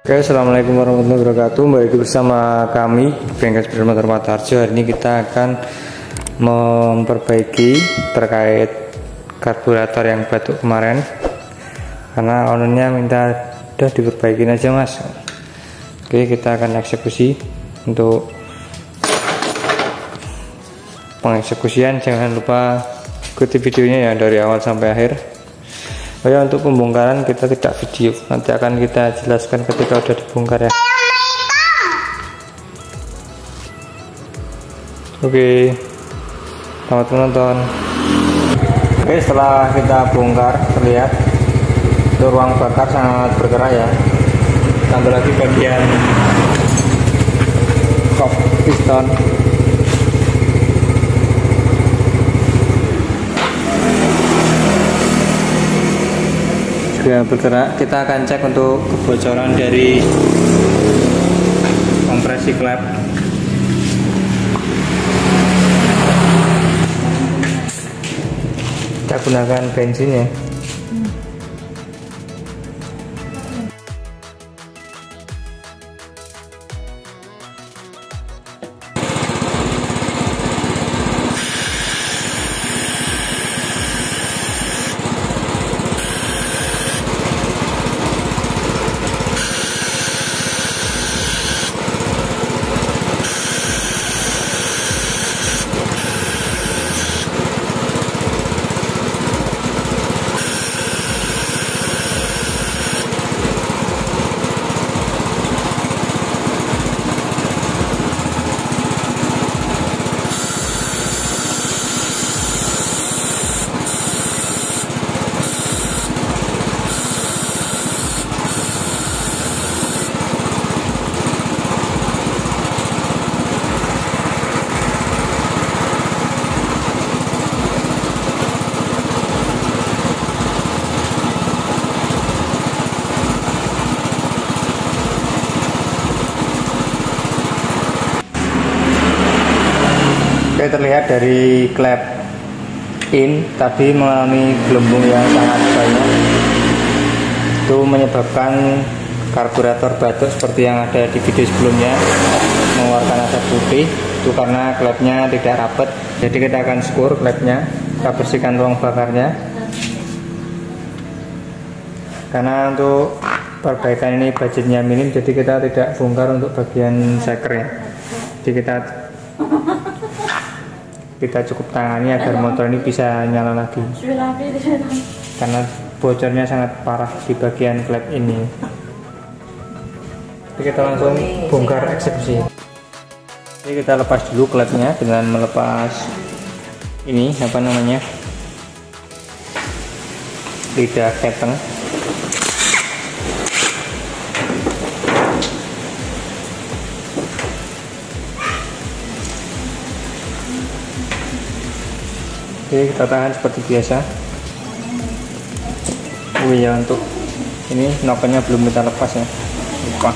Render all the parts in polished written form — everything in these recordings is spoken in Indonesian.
Oke, assalamualaikum warahmatullahi wabarakatuh. Kembali lagi bersama kami Bengkel Sepeda Motor Mataharjo. Hari ini kita akan memperbaiki terkait karburator yang batuk kemarin, karena ownernya minta udah diperbaikin aja mas. Oke, kita akan eksekusi. Untuk pengeksekusian jangan lupa ikuti videonya ya dari awal sampai akhir. Oh ya, untuk pembongkaran kita tidak video, nanti akan kita jelaskan ketika udah dibongkar ya. Oke, selamat menonton. Oke, setelah kita bongkar terlihat itu ruang bakar sangat bergerak ya. Tambah lagi bagian kop piston. Bergerak. Kita akan cek untuk kebocoran dari kompresi klep. Kita gunakan bensin ya. Oke, terlihat dari klep in tadi mengalami gelembung yang sangat banyak. Itu menyebabkan karburator batuk seperti yang ada di video sebelumnya, mengeluarkan asap putih. Itu karena klepnya tidak rapat. Jadi kita akan skur klepnya, kita bersihkan ruang bakarnya. Karena untuk perbaikan ini budgetnya minim, jadi kita tidak bongkar untuk bagian seker ya. Jadi kita cukup tangani agar motor ini bisa nyala lagi, karena bocornya sangat parah di bagian klep ini. Jadi kita langsung bongkar eksekusi. Jadi kita lepas dulu klepnya dengan melepas ini apa namanya, lidah keteng. Oke, kita tahan seperti biasa. Oh iya, untuk ini nokennya belum kita lepas ya, lupa.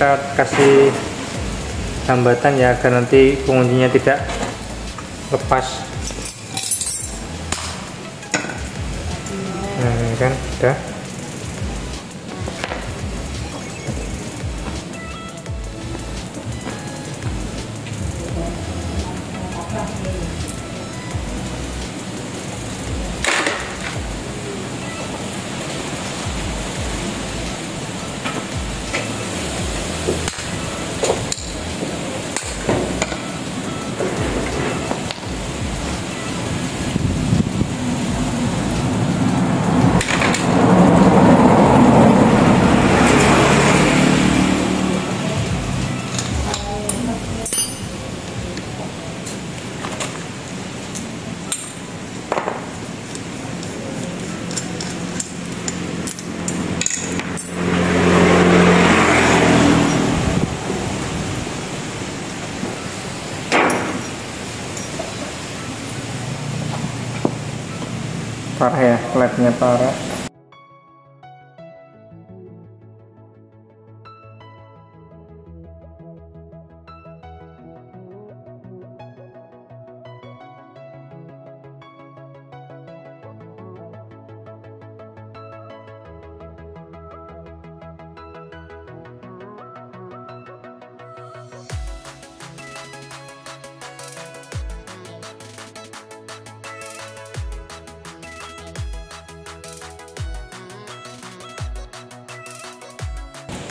kita kasih hambatan ya, agar nanti penguncinya tidak lepas. Nah ini kan udah. Parah ya, klepnya parah.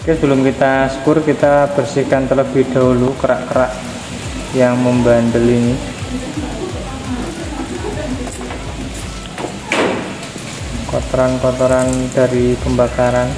Oke, sebelum kita skur, kita bersihkan terlebih dahulu kerak-kerak yang membandel ini. Kotoran-kotoran dari pembakaran.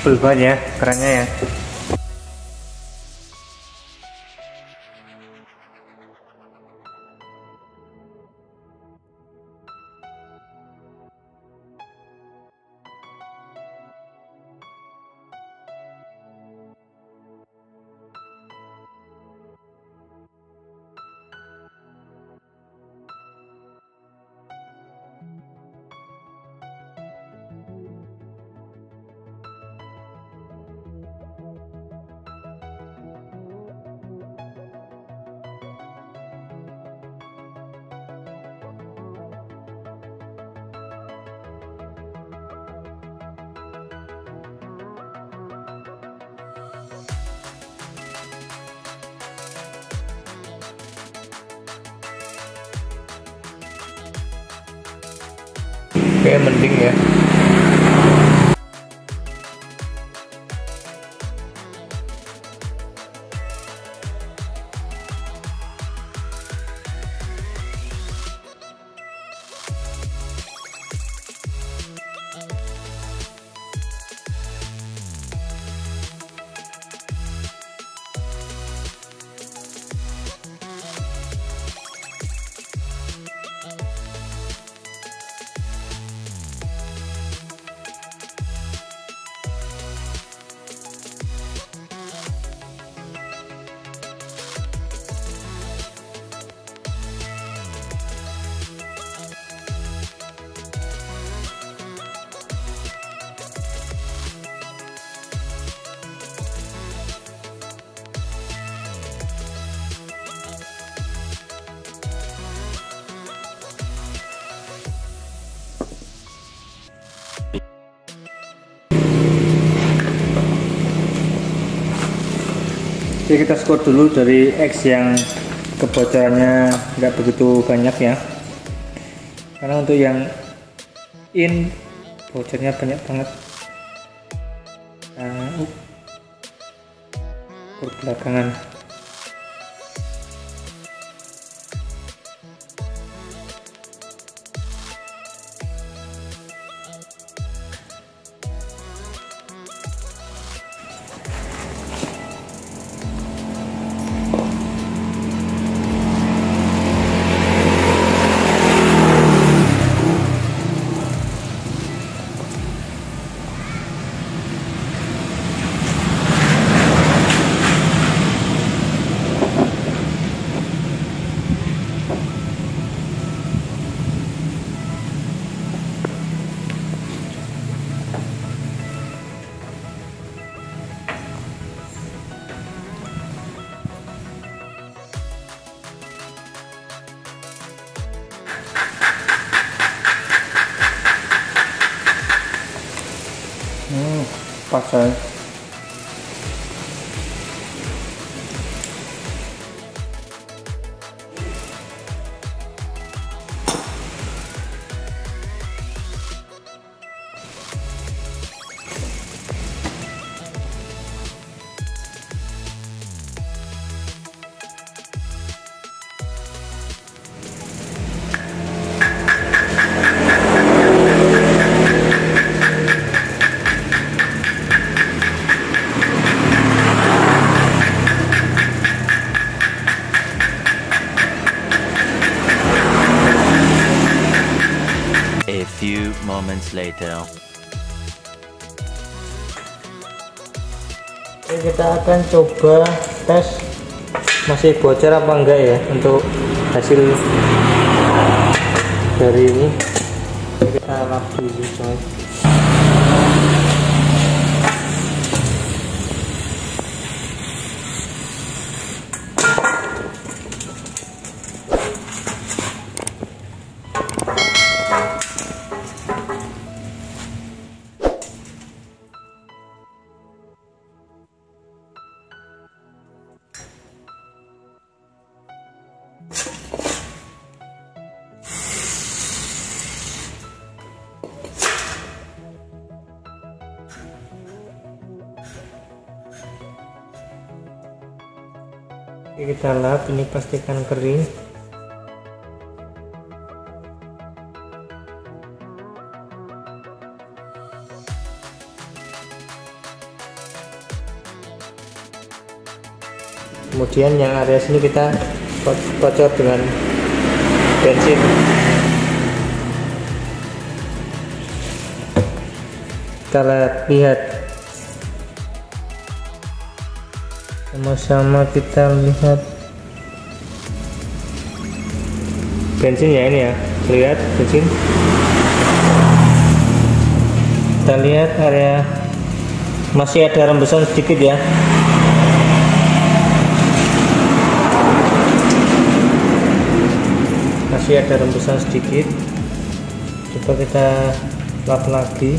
Tebel banget ya kerannya ya. Oke, mending ya. Oke, kita score dulu dari X yang kebocorannya nggak begitu banyak ya, karena untuk yang in bocornya banyak banget. Nah, belakangan. Pas ya. A few moments later. Oke, kita akan coba tes masih bocor apa enggak ya untuk hasil dari ini. Kita lap dulu coy. Oke, kita lap, ini pastikan kering. Kemudian yang area sini kita kocor dengan bensin. Kita lihat sama-sama, kita lihat bensin ya, ini ya, lihat bensin. Kita lihat area masih ada rembesan sedikit ya. Masih ada rembesan sedikit. Coba kita lap lagi,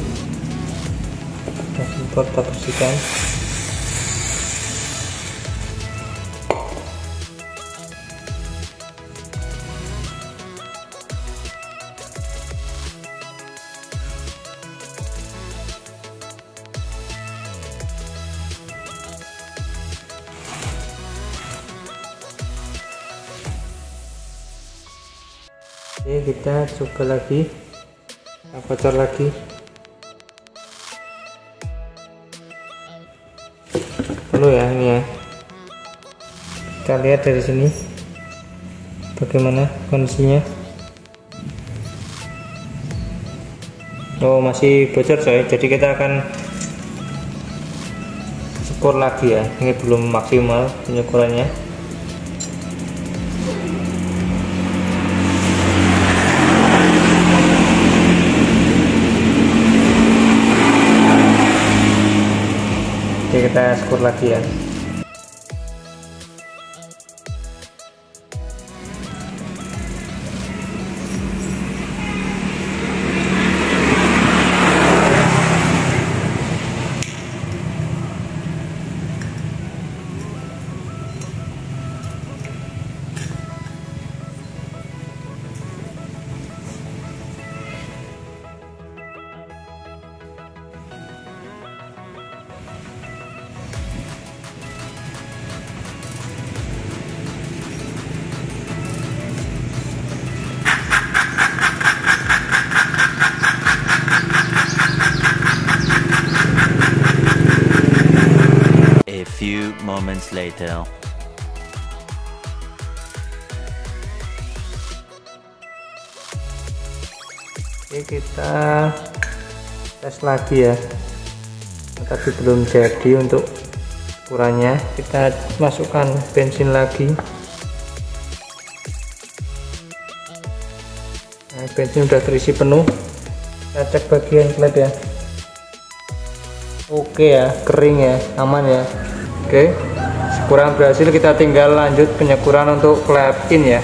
kita semprot, kita bersihkan. Oke, kita coba lagi, kita bocor lagi. Perlu ya ini ya, kita lihat dari sini bagaimana kondisinya. Oh, masih bocor coy, jadi kita akan syukur lagi ya, ini belum maksimal penyukurannya. Oke, kita syukur lagi ya. A few moments later. Oke, kita tes lagi ya. Tapi belum jadi untuk ukurannya. Kita masukkan bensin lagi. Nah, bensin sudah terisi penuh. Kita cek bagian klep ya. Oke ya, kering ya, aman ya. Oke, syukuran berhasil. Kita tinggal lanjut penyekuran untuk klep in ya.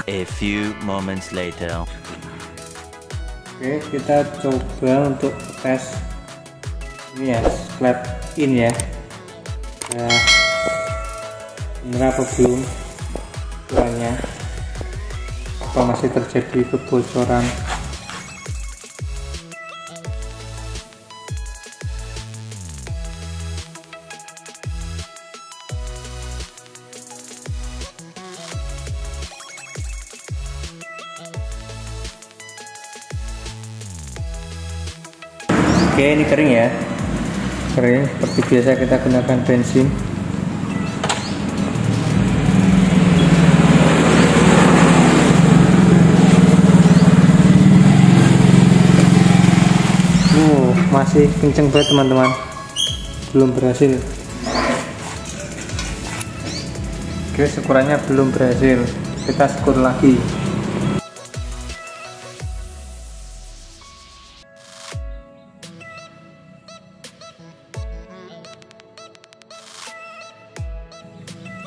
A few moments later. Oke, kita coba untuk tes ini ya, klep in ya. Nah, benar apa belum ukurannya? Apa masih terjadi kebocoran? Oke, ini kering ya, kering seperti biasa kita gunakan bensin. Masih kenceng banget teman-teman, belum berhasil. Oke, syukurannya belum berhasil, kita syukur lagi.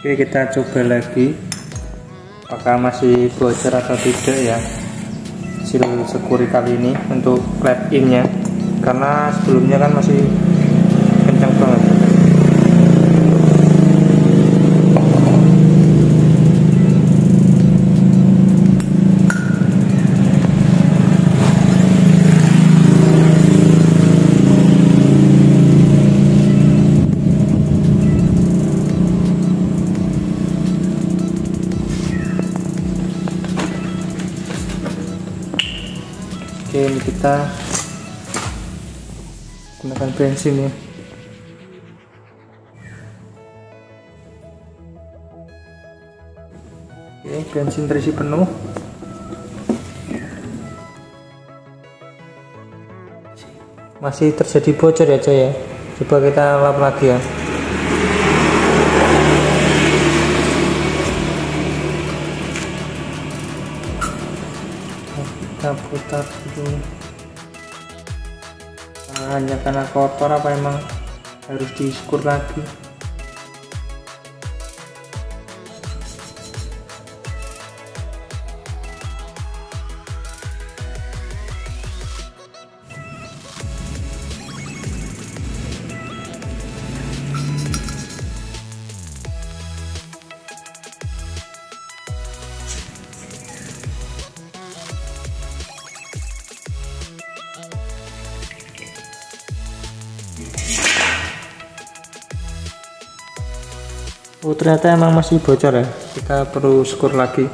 Oke, kita coba lagi apakah masih bocor atau tidak ya hasil sekuri kali ini untuk klep in nya, karena sebelumnya kan masih kencang banget. Oke, ini kita gunakan bensin ya. bensin terisi penuh. Masih terjadi bocor ya coy ya. Coba kita lap lagi ya. Kita putar dulu. Hanya karena kotor apa emang harus diskur lagi? Oh ternyata emang masih bocor ya, kita perlu skur lagi.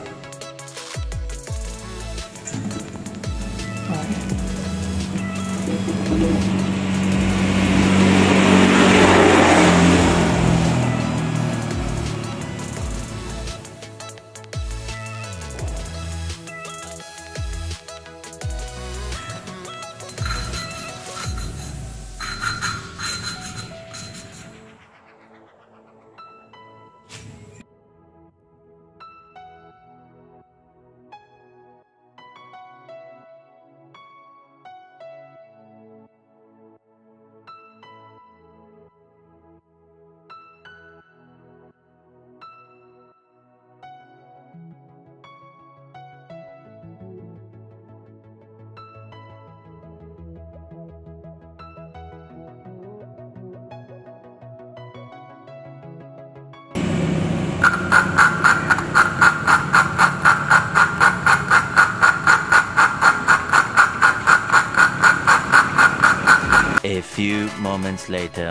A few moments later.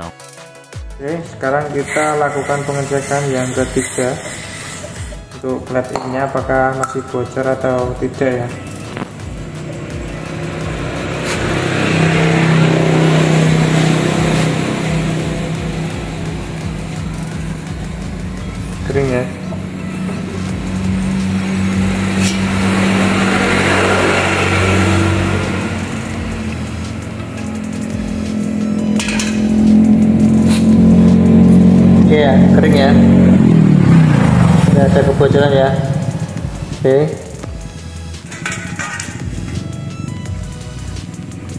Oke, sekarang kita lakukan pengecekan yang ketiga untuk klep ini apakah masih bocor atau tidak ya. Kering ya. Oke ya, kering ya. Tidak ada kebocoran ya. Oke.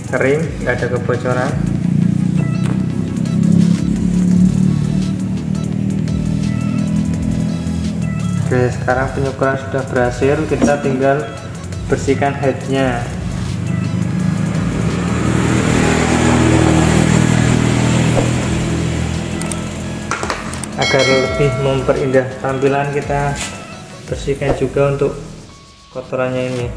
Kering, nggak ada kebocoran. Oke, sekarang penyukuran sudah berhasil, kita tinggal bersihkan headnya. Agar lebih memperindah tampilan, kita bersihkan juga untuk kotorannya ini.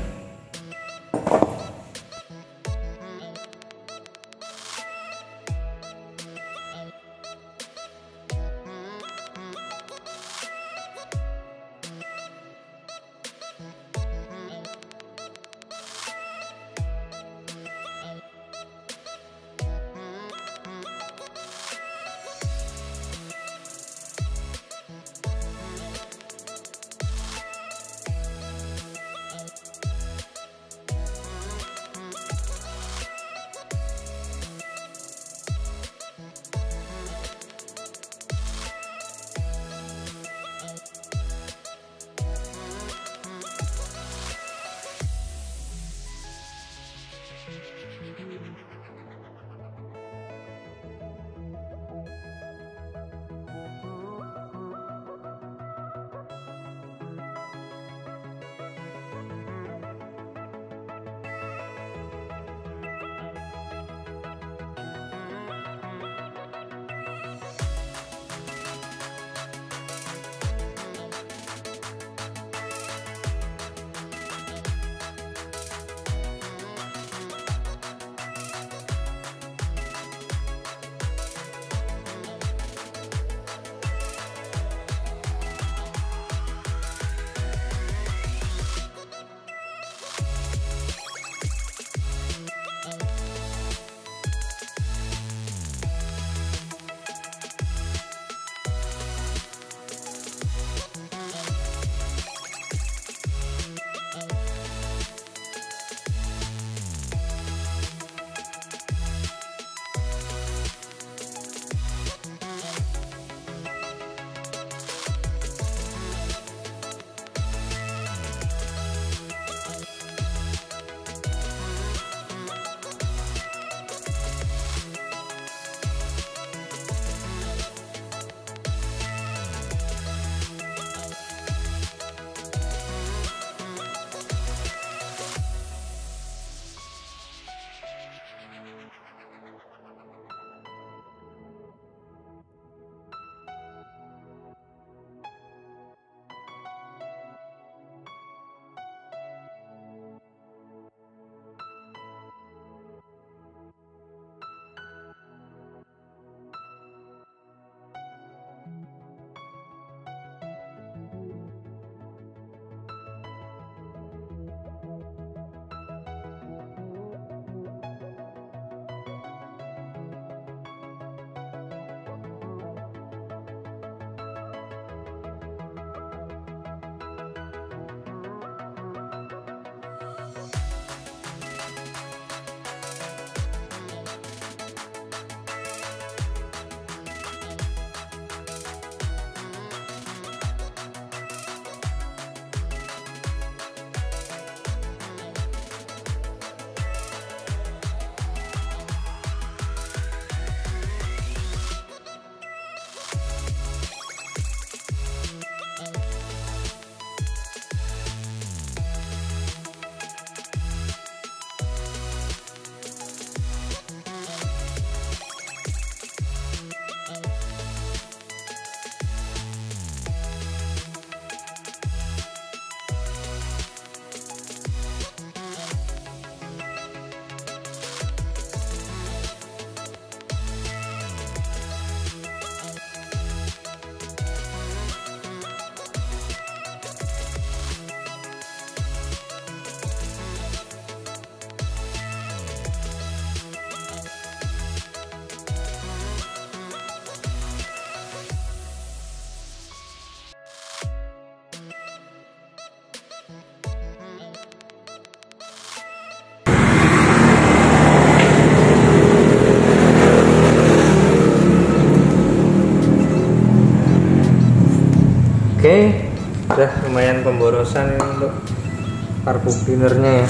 Oke, udah lumayan pemborosan ini untuk karbu cleanernya ya.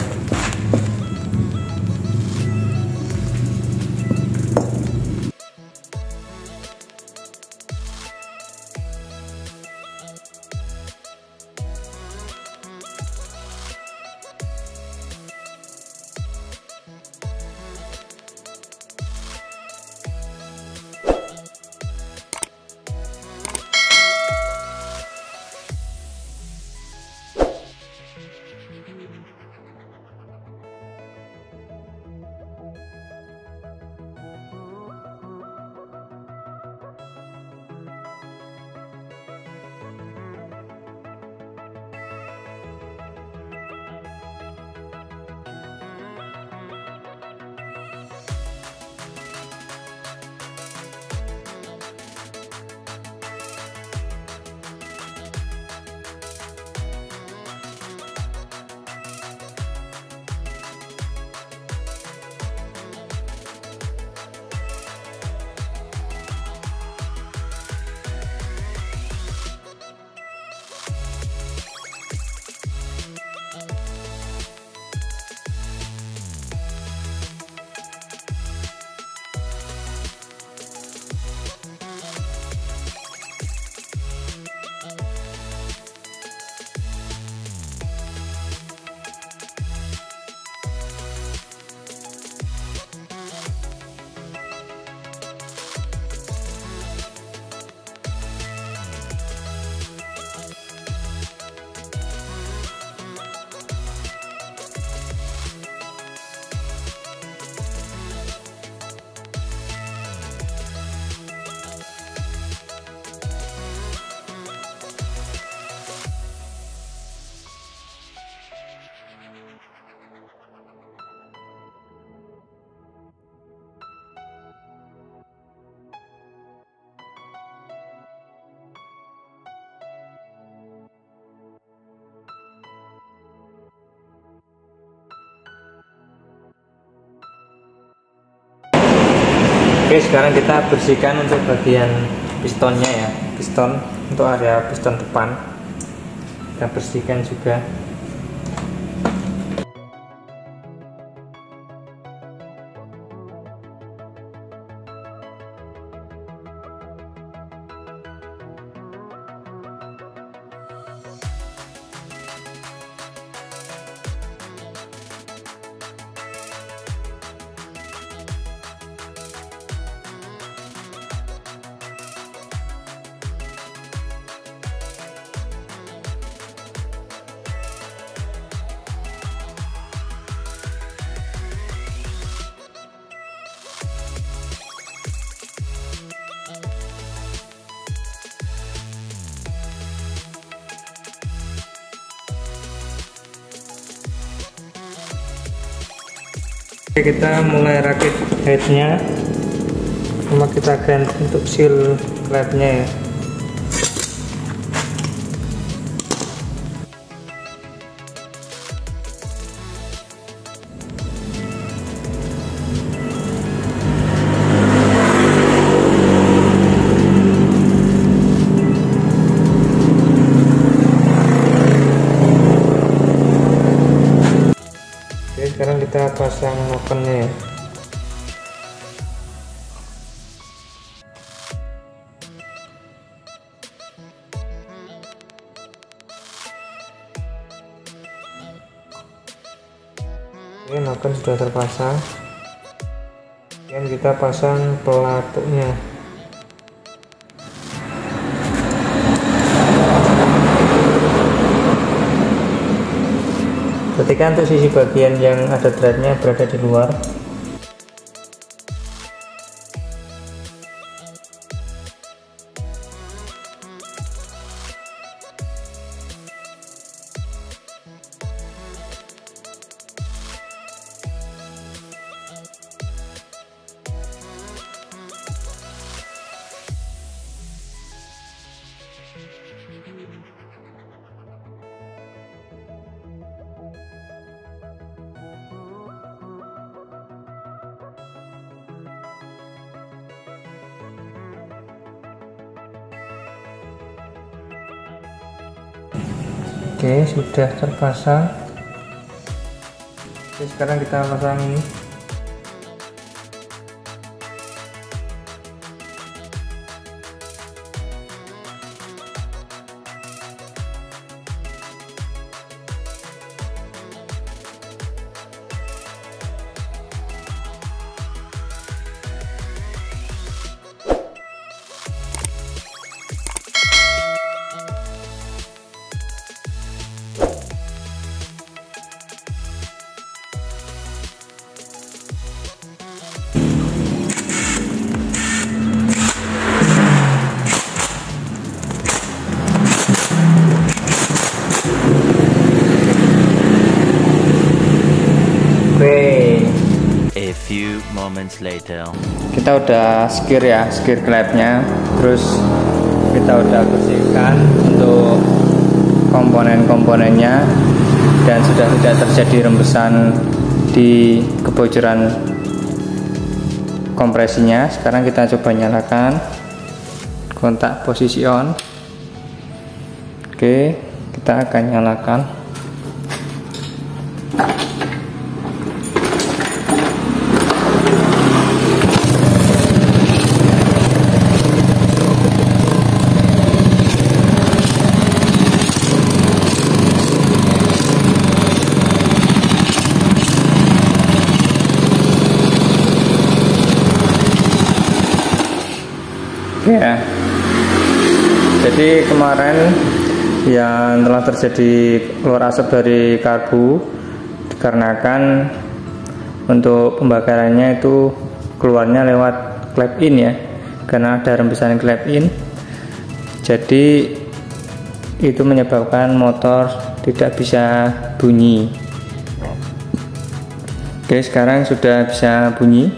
Oke, sekarang kita bersihkan untuk bagian pistonnya ya, piston untuk area piston depan kita bersihkan juga. Oke, kita mulai rakit headnya, sama kita ganti untuk seal klepnya ya. Sekarang kita pasang nokennya ya. Oke, noken sudah terpasang. Dan kita pasang pelatuknya. Ketika untuk sisi bagian yang ada threadnya berada di luar, Oke, sudah terpasang. Oke, sekarang kita pasang ini. A few moments later. Kita udah skir klepnya, terus kita udah bersihkan untuk komponen-komponennya, dan sudah tidak terjadi rembesan di kebocoran kompresinya. Sekarang kita coba nyalakan kontak posisi on. Oke, kita akan nyalakan. Ya, jadi kemarin yang telah terjadi keluar asap dari karbu dikarenakan untuk pembakarannya itu keluarnya lewat klep in ya, karena ada rembesan klep in. Jadi itu menyebabkan motor tidak bisa bunyi. Oke, sekarang sudah bisa bunyi.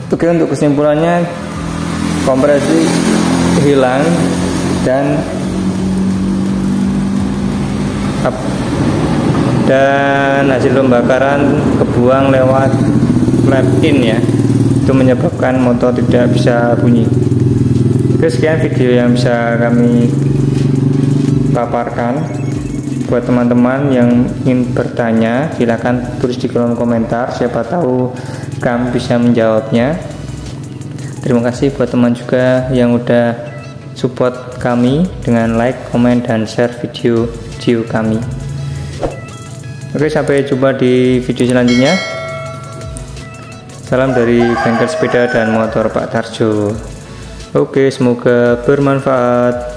Oke, untuk kesimpulannya, kompresi hilang dan hasil pembakaran kebuang lewat klep in ya, itu menyebabkan motor tidak bisa bunyi. Oke, sekian video yang bisa kami paparkan. Buat teman-teman yang ingin bertanya, silahkan tulis di kolom komentar, siapa tahu kami bisa menjawabnya. Terima kasih buat teman juga yang udah support kami dengan like, komen, dan share video kami. Oke, sampai jumpa di video selanjutnya. Salam dari Bengkel Sepeda dan Motor Pak Tarjo. Oke, semoga bermanfaat.